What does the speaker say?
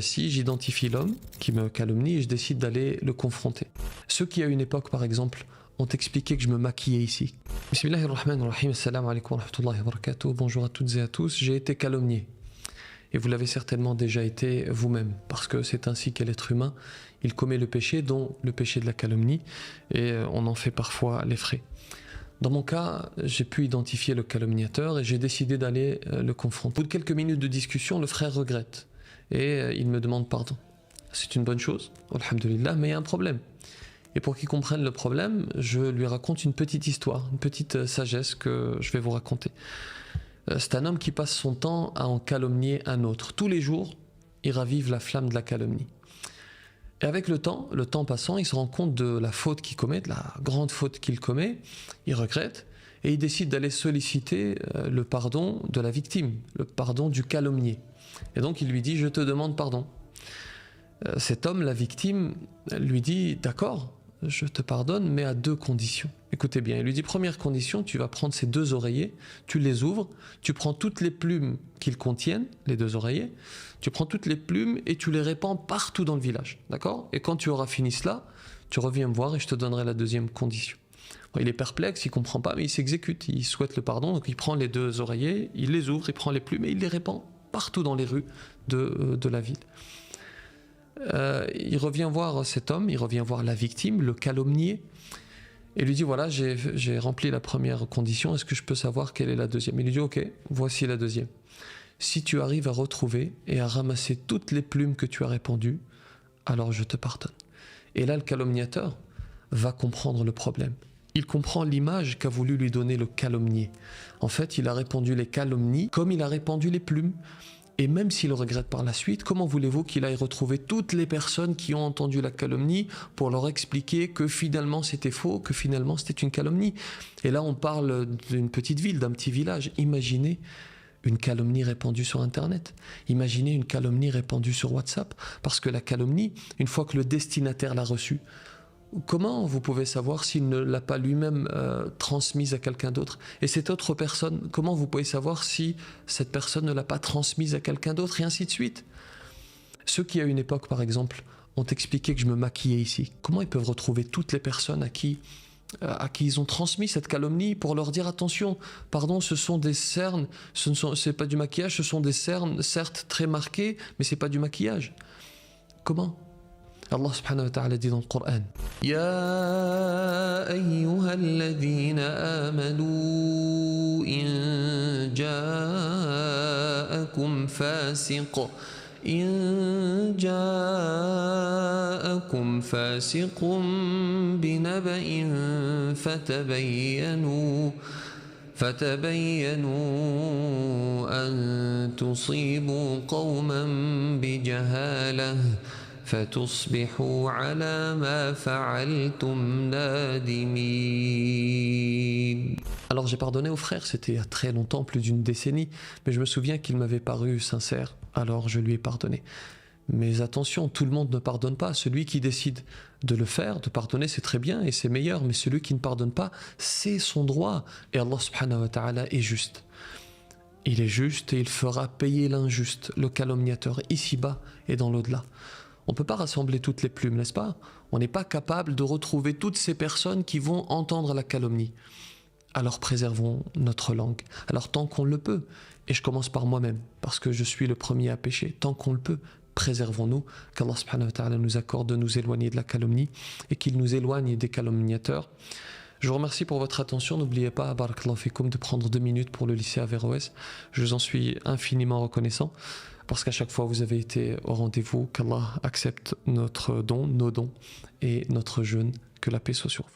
Si j'identifie l'homme qui me calomnie et je décide d'aller le confronter. Ceux qui à une époque par exemple ont expliqué que je me maquillais ici. Bismillahirrahmanirrahim, assalamu alaikum wa rahmatullahi wa barakatuh. Bonjour à toutes et à tous, j'ai été calomnié. Et vous l'avez certainement déjà été vous-même, parce que c'est ainsi qu'est l'être humain. Il commet le péché, dont le péché de la calomnie, et on en fait parfois les frais. Dans mon cas, j'ai pu identifier le calomniateur et j'ai décidé d'aller le confronter. Au bout de quelques minutes de discussion, le frère regrette et il me demande pardon. C'est une bonne chose, alhamdoulilah, mais il y a un problème. Et pour qu'il comprenne le problème, je lui raconte une petite histoire, une petite sagesse que je vais vous raconter. C'est un homme qui passe son temps à en calomnier un autre. Tous les jours, il ravive la flamme de la calomnie. Et avec le temps passant, il se rend compte de la faute qu'il commet, de la grande faute qu'il commet, il regrette, et il décide d'aller solliciter le pardon de la victime, le pardon du calomnier. Et donc il lui dit « Je te demande pardon ». Cet homme, la victime, lui dit « D'accord, je te pardonne, mais à deux conditions. » Écoutez bien, il lui dit « Première condition, tu vas prendre ces deux oreillers, tu les ouvres, tu prends toutes les plumes qu'ils contiennent, les deux oreillers, tu prends toutes les plumes et tu les répands partout dans le village. D'accord ? Et quand tu auras fini cela, tu reviens me voir et je te donnerai la deuxième condition. » Bon, il est perplexe, il ne comprend pas, mais il s'exécute, il souhaite le pardon, donc il prend les deux oreillers, il les ouvre, il prend les plumes et il les répand partout dans les rues de la ville. Il revient voir cet homme, il revient voir la victime, le calomnier, et lui dit voilà, j'ai rempli la première condition, est-ce que je peux savoir quelle est la deuxième? Il lui dit ok, voici la deuxième. Si tu arrives à retrouver et à ramasser toutes les plumes que tu as répandues, alors je te pardonne. Et là, le calomniateur va comprendre le problème. Il comprend l'image qu'a voulu lui donner le calomnier. En fait, il a répandu les calomnies comme il a répandu les plumes. Et même s'il regrette par la suite, comment voulez-vous qu'il aille retrouver toutes les personnes qui ont entendu la calomnie pour leur expliquer que finalement c'était faux, que finalement c'était une calomnie? Et là on parle d'une petite ville, d'un petit village. Imaginez une calomnie répandue sur Internet. Imaginez une calomnie répandue sur WhatsApp. Parce que la calomnie, une fois que le destinataire l'a reçue, comment vous pouvez savoir s'il ne l'a pas lui-même transmise à quelqu'un d'autre? Et cette autre personne, comment vous pouvez savoir si cette personne ne l'a pas transmise à quelqu'un d'autre? Et ainsi de suite. Ceux qui à une époque, par exemple, ont expliqué que je me maquillais ici, comment ils peuvent retrouver toutes les personnes à qui ils ont transmis cette calomnie pour leur dire attention, pardon, ce sont des cernes, c'est pas du maquillage, ce sont des cernes certes très marquées, mais c'est pas du maquillage. Comment? Allah subhanahu wa ta'ala dit dans le Coran Ya ayyuhalladhina amanu in ja'akum fasiqun binaba'in فتبينوا أن تصيبوا قوما بجهالة فتصبحوا على ما فعلتم نادمين. Alors j'ai pardonné au frère, c'était il y a très longtemps, plus d'une décennie, mais je me souviens qu'il m'avait paru sincère, alors je lui ai pardonné. Mais attention, tout le monde ne pardonne pas. Celui qui décide de le faire, de pardonner, c'est très bien et c'est meilleur, mais celui qui ne pardonne pas, c'est son droit. Et Allah subhanahu wa ta'ala est juste. Il est juste et il fera payer l'injuste, le calomniateur, ici-bas et dans l'au-delà. On ne peut pas rassembler toutes les plumes, n'est-ce pas? On n'est pas capable de retrouver toutes ces personnes qui vont entendre la calomnie. Alors préservons notre langue. Alors tant qu'on le peut, et je commence par moi-même, parce que je suis le premier à pécher, tant qu'on le peut, préservons-nous, qu'Allah subhanahu wa ta'ala nous accorde de nous éloigner de la calomnie et qu'il nous éloigne des calomniateurs. Je vous remercie pour votre attention. N'oubliez pas, barakallahu fikoum, de prendre 2 minutes pour le lycée Averroès. Je vous en suis infiniment reconnaissant parce qu'à chaque fois vous avez été au rendez-vous. Qu'Allah accepte notre don, nos dons et notre jeûne. Que la paix soit sur vous.